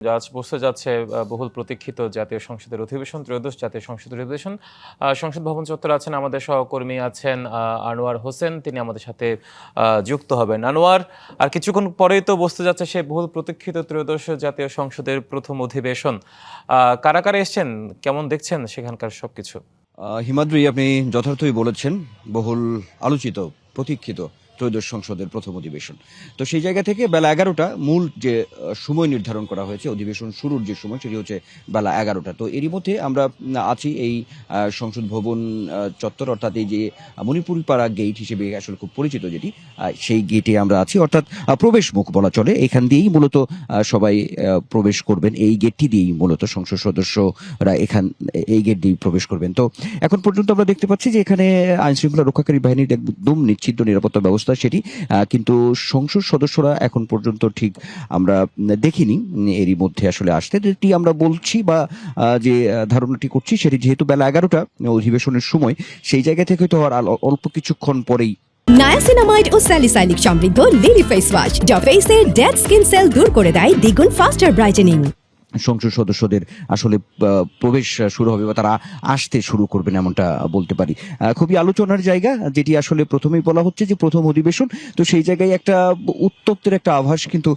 আজ বসতে যাচ্ছে বহুল প্রতীক্ষিত জাতীয় সংসদের অধিবেশন, ত্রয়োদশ জাতীয় সংসদের অধিবেশন। সংসদ ভবন চত্বরে আছেন আমাদের সহকর্মী আছেন আনোয়ার হোসেন, তিনি আমাদের সাথে যুক্ত হবেন। আনোয়ার, আর কিছুক্ষণ পরেই তো বসতে যাচ্ছে সে বহুল প্রতীক্ষিত ত্রয়োদশ জাতীয় সংসদের প্রথম অধিবেশন। কারা কারা এসছেন, কেমন দেখছেন সেখানকার সবকিছু? হিমাদ্রি, আপনি যথার্থই বলেছেন। বহুল আলোচিত, প্রতীক্ষিত ত্রয়োদশ সংসদের প্রথম অধিবেশন। তো সেই জায়গা থেকে বেলা 11টা মূল যে সময় নির্ধারণ করা হয়েছে অধিবেশন শুরুর যে সময়, সেটি হচ্ছে বেলা 11টা। তো এরই মধ্যে আমরা আছি এই সংসদ ভবন চত্বর, অর্থাৎ এই যে মণিপুরি পাড়া গেট হিসেবে আসলে খুব পরিচিত যেটি, সেই গেটে আমরা আছি, অর্থাৎ প্রবেশ মুখ বলা চলে। এখান দিয়েই মূলত সবাই প্রবেশ করবেন। এই গেটটি দিয়েই মূলত সংসদ সদস্যরা এই গেট দিয়ে প্রবেশ করবেন। তো এখন পর্যন্ত আমরা দেখতে পাচ্ছি যে এখানে আইন শৃঙ্খলা রক্ষাকারী বাহিনীর একদম নিশ্চিত নিরাপত্তা ব্যবস্থা সেটি, কিন্তু সংসদ সদস্যরা এখন পর্যন্ত ঠিক আমরা দেখিনি এরই মধ্যে আসলে আসতে। যেটি আমরা বলছি বা যে ধারণাটি করছি সেটি, যেহেতু বেলা 11টা অধিবেশনের সময়, সেই জায়গা থেকে তো আর অল্প কিছুক্ষণ পরেই নায়াসিনামাইড ও স্যালিসাইলিক সমৃদ্ধ লিলি ফেস ওয়াশ, যা ফেসের ডেড স্কিন সেল দূর করে দেয় দ্বিগুণ ফাস্টার ব্রাইটেনিং। সংসদ সদস্যদের আসলে প্রবেশ শুরু হবে বা তারা আসতে শুরু করবেন, এমনটা বলতে পারি। খুবই আলোচনার জায়গা, যেটি আসলে প্রথমেই বলা হচ্ছে যে প্রথম অধিবেশন। তো সেই জায়গায় একটা উত্তপ্তের একটা আভাস কিন্তু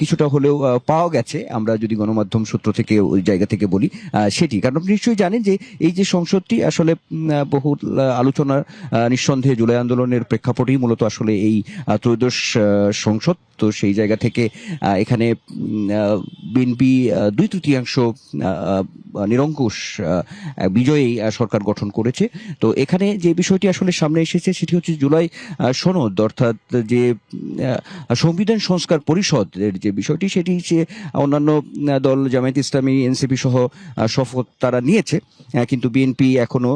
কিছুটা হলেও পাওয়া গেছে, আমরা যদি গণমাধ্যম সূত্র থেকে ওই জায়গা থেকে বলি সেটি। কারণ আপনি নিশ্চয়ই জানেন যে এই যে সংসদটি আসলে বহু আলোচনার, নিঃসন্দেহে জুলাই আন্দোলনের প্রেক্ষাপটেই মূলত আসলে এই ত্রয়োদশ সংসদ। তো সেই জায়গা থেকে এখানে বিএনপি 2/3 নিরঙ্কুশ বিজয়ী সরকার গঠন করেছে। তো এখানে যে বিষয়টি আসলে সামনে এসেছে সেটি হচ্ছে জুলাই সনদ, অর্থাৎ যে সংবিধান সংস্কার পরিষদের যে বিষয়টি, সেটি যে অন্যান্য দল জামায়াত ইসলামী, এনসিপি সহ শপথ তারা নিয়েছে, কিন্তু বিএনপি এখনো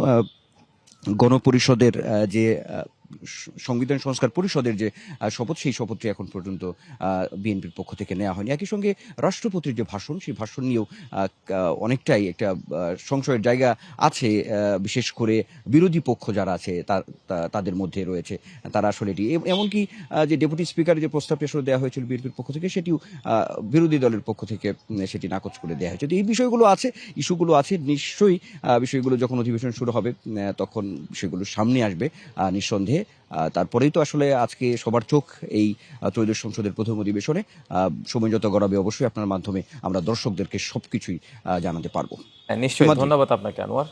গণপরিষদের যে সংবিধান সংস্কার পরিষদের যে শপথ, সেই শপথটি এখন পর্যন্ত বিএনপির পক্ষ থেকে নেওয়া হয়নি। একই সঙ্গে রাষ্ট্রপতির যে ভাষণ, সেই ভাষণ নিয়েও অনেকটাই একটা সংশয়ের জায়গা আছে, বিশেষ করে বিরোধী পক্ষ যারা আছে তাদের মধ্যে রয়েছে। তারা আসলে এটি, এমনকি যে ডেপুটি স্পিকারের যে প্রস্তাবটি আসলে দেওয়া হয়েছিল বিএনপির পক্ষ থেকে, সেটিও বিরোধী দলের পক্ষ থেকে সেটি নাকচ করে দেওয়া হয়েছে। তো এই বিষয়গুলো আছে, ইস্যুগুলো আছে। নিশ্চয়ই বিষয়গুলো যখন অধিবেশন শুরু হবে তখন বিষয়গুলো সামনে আসবে নিঃসন্দেহে। তারপরেই তো আসলে আজকে সবার চোখ এই ত্রয়োদশ সংসদের প্রথম অধিবেশনে। সময় যত গড়াবে অবশ্যই আপনার মাধ্যমে আমরা দর্শকদেরকে সবকিছুই জানাতে পারবো। নিশ্চয়ই, ধন্যবাদ আপনাকে আনোয়ার।